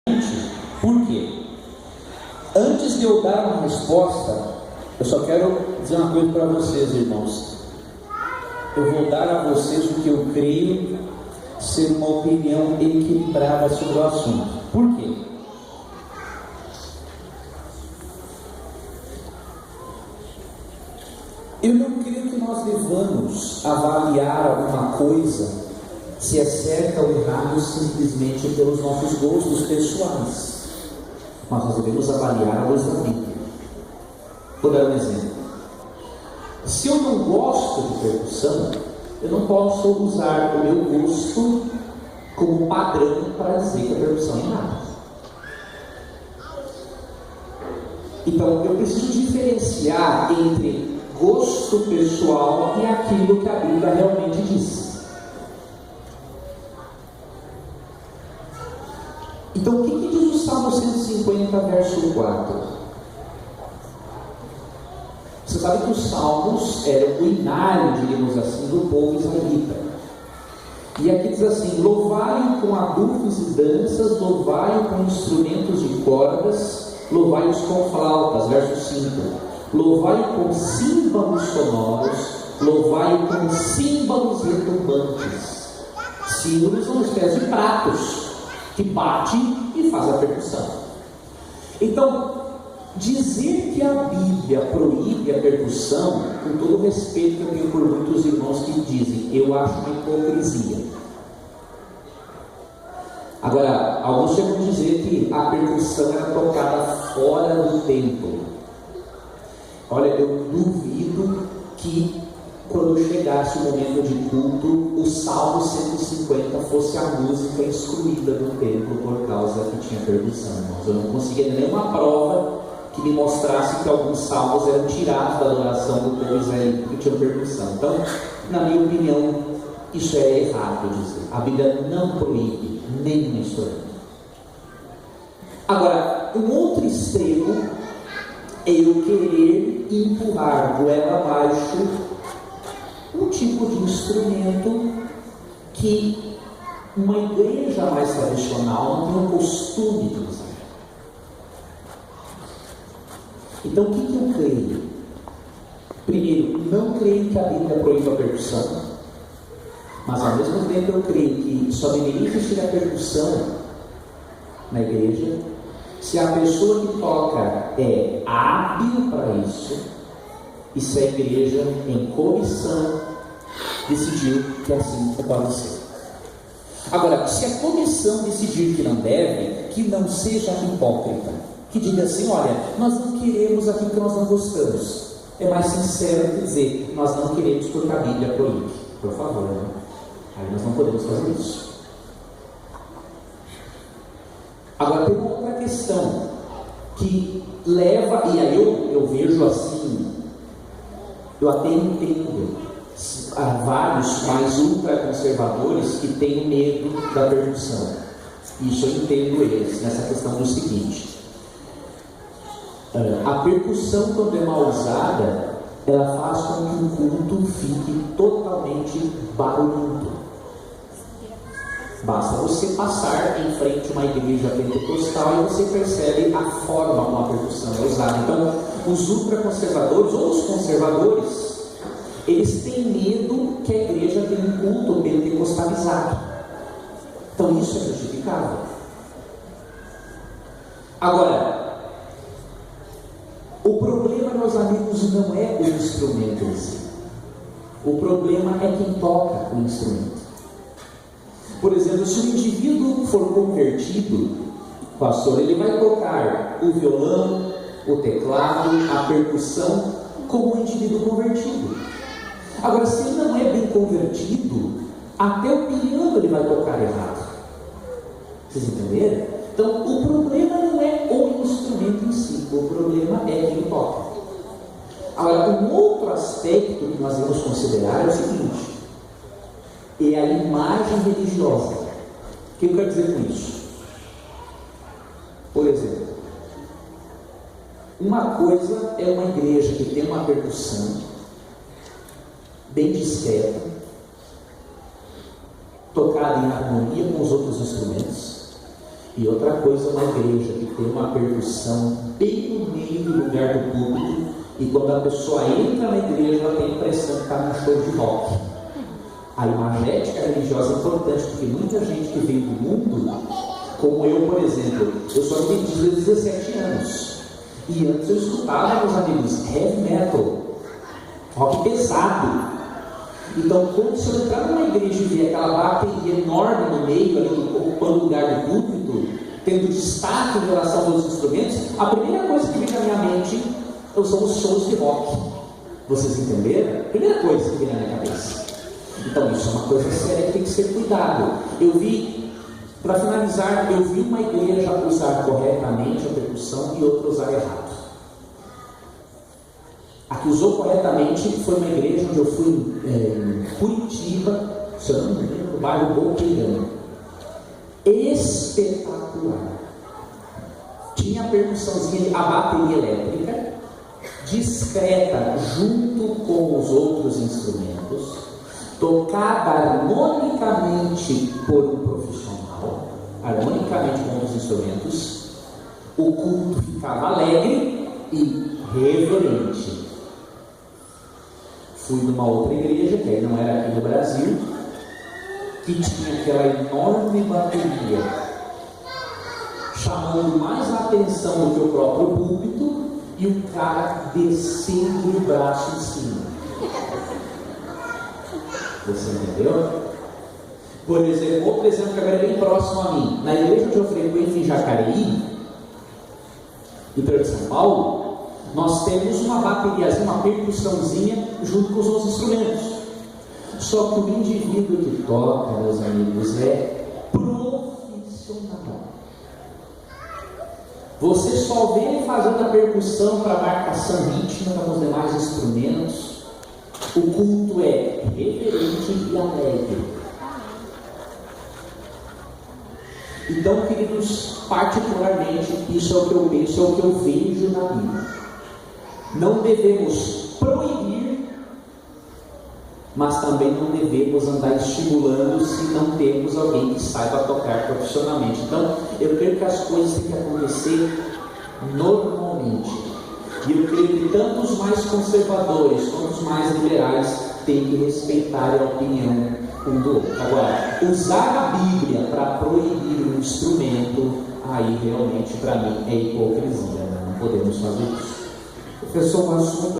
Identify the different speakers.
Speaker 1: Por quê? Antes de eu dar uma resposta, eu só quero dizer uma coisa para vocês, irmãos. Eu vou dar a vocês o que eu creio ser uma opinião equilibrada sobre o assunto. Por quê? Eu não creio que nós devamos avaliar alguma coisa, se é certa ou errada, simplesmente pelos nossos gostos pessoais. Mas nós devemos avaliar a luz da Bíblia. Vou dar um exemplo. Se eu não gosto de percussão, eu não posso usar o meu gosto como padrão para dizer que a percussão é errada. Então eu preciso diferenciar entre gosto pessoal e aquilo que a Bíblia realmente diz. Então o que diz o Salmo 150, verso 4? Você sabe que os salmos eram o inário, diríamos assim, do povo israelita. E aqui diz assim: louvai-o com adufes e danças, louvai-o com instrumentos de cordas, louvai-os com flautas, verso 5. Louvai-o com símbolos sonoros, louvai-o com símbolos retumbantes. Símbolos são uma espécie de pratos que bate e faz a percussão. Então, dizer que a Bíblia proíbe a percussão, com todo o respeito que eu tenho por muitos irmãos que dizem, eu acho uma hipocrisia. Agora, alguns chegam a dizer que a percussão era tocada fora do templo. Olha, eu duvido que quando chegasse o momento de culto, o Salmo 150 fosse a música excluída do templo por causa que tinha percussão. Eu não conseguia nenhuma prova que me mostrasse que alguns salmos eram tirados da adoração do povo israelita que tinham percussão. Então, na minha opinião, isso é errado dizer. A Bíblia não proíbe nenhum instrumento. Agora, um outro extremo é eu querer empurrar goela abaixo um tipo de instrumento que uma igreja mais tradicional não tem o costume de usar. Então, o que eu creio? Primeiro, não creio que a Bíblia proíba a percussão, mas ao mesmo tempo eu creio que só deveria existir a percussão na igreja se a pessoa que toca é hábil para isso e se a igreja, em comissão, decidiu que assim pode ser. Agora, se a comissão decidir que não deve, que não seja hipócrita, que diga assim: olha, nós não queremos aquilo que nós não gostamos. É mais sincero que dizer: nós não queremos porque a Bíblia proíbe. Por favor, né? Aí nós não podemos fazer isso. Agora tem uma outra questão que leva, e aí eu vejo assim, eu até entendo vários mais ultraconservadores que têm medo da percussão. Isso eu entendo eles nessa questão do seguinte: a percussão, quando é mal usada, ela faz com que o culto fique totalmente barulhento. Basta você passar em frente a uma igreja pentecostal e você percebe a forma como a percussão é usada. Então, os ultraconservadores ou os conservadores, eles têm medo que a igreja tenha um culto pentecostalizado. Então, isso é justificável. Agora, o problema, meus amigos, não é o instrumento em si. O problema é quem toca o instrumento. Por exemplo, se o indivíduo for convertido, pastor, ele vai tocar o violão, o teclado, a percussão como um indivíduo convertido. Agora, se ele não é bem convertido, até o piano ele vai tocar errado. Vocês entenderam? Então, o problema não é o instrumento em si, o problema é quem toca. Agora, um outro aspecto que nós devemos considerar é o seguinte: é a imagem religiosa. O que eu quero dizer com isso? Por exemplo, uma coisa é uma igreja que tem uma percussão bem discreta, tocada em harmonia com os outros instrumentos, E outra coisa, uma igreja que tem uma percussão bem no meio do lugar do público, e quando a pessoa entra na igreja, ela tem a impressão que está num show de rock. A imagética religiosa é importante, porque muita gente que vem do mundo, como eu, por exemplo, eu sou adventista de 17 anos, e antes eu escutava, meus amigos, heavy metal, rock pesado. Então, quando você entrar numa igreja e ver aquela bateria enorme no meio, ali, ocupando o lugar do púlpito, tendo destaque em relação aos instrumentos, a primeira coisa que vem na minha mente são os shows de rock. Vocês entenderam? Primeira coisa que vem na minha cabeça. Então, isso é uma coisa séria que tem que ser cuidado. Para finalizar, eu vi uma igreja usar corretamente a percussão e outra usar errado. A que usou corretamente foi uma igreja onde eu fui em Curitiba, se eu não me lembro, no bairro Boqueirão. Espetacular. Tinha a percussãozinha, a bateria elétrica, discreta junto com os outros instrumentos, tocada harmonicamente por um profissional, harmonicamente com os instrumentos. O culto ficava alegre e reverente. Fui numa outra igreja, que aí não era aqui no Brasil, que tinha aquela enorme bateria, chamando mais a atenção do que o próprio púlpito, e o cara descendo o braço em cima. Você entendeu? Por exemplo, outro exemplo que agora é bem próximo a mim. Na igreja que eu frequento em Jacareí, interior de São Paulo, nós temos uma bateriazinha, uma percussãozinha junto com os outros instrumentos. Só que o indivíduo que toca, meus amigos, é profissional. Você só vê ele fazendo a percussão para marcação rítmica com os demais instrumentos. O culto é reverente e alegre. Então, queridos, particularmente, isso é o que eu penso, é o que eu vejo na Bíblia. Não devemos proibir, mas também não devemos andar estimulando se não temos alguém que saiba tocar profissionalmente. Então, eu creio que as coisas têm que acontecer normalmente. E eu creio que tanto os mais conservadores quanto os mais liberais têm que respeitar a opinião um do outro. Agora, usar a Bíblia para proibir um instrumento, aí realmente para mim é hipocrisia, né? Não podemos fazer isso.
Speaker 2: Professor, um assunto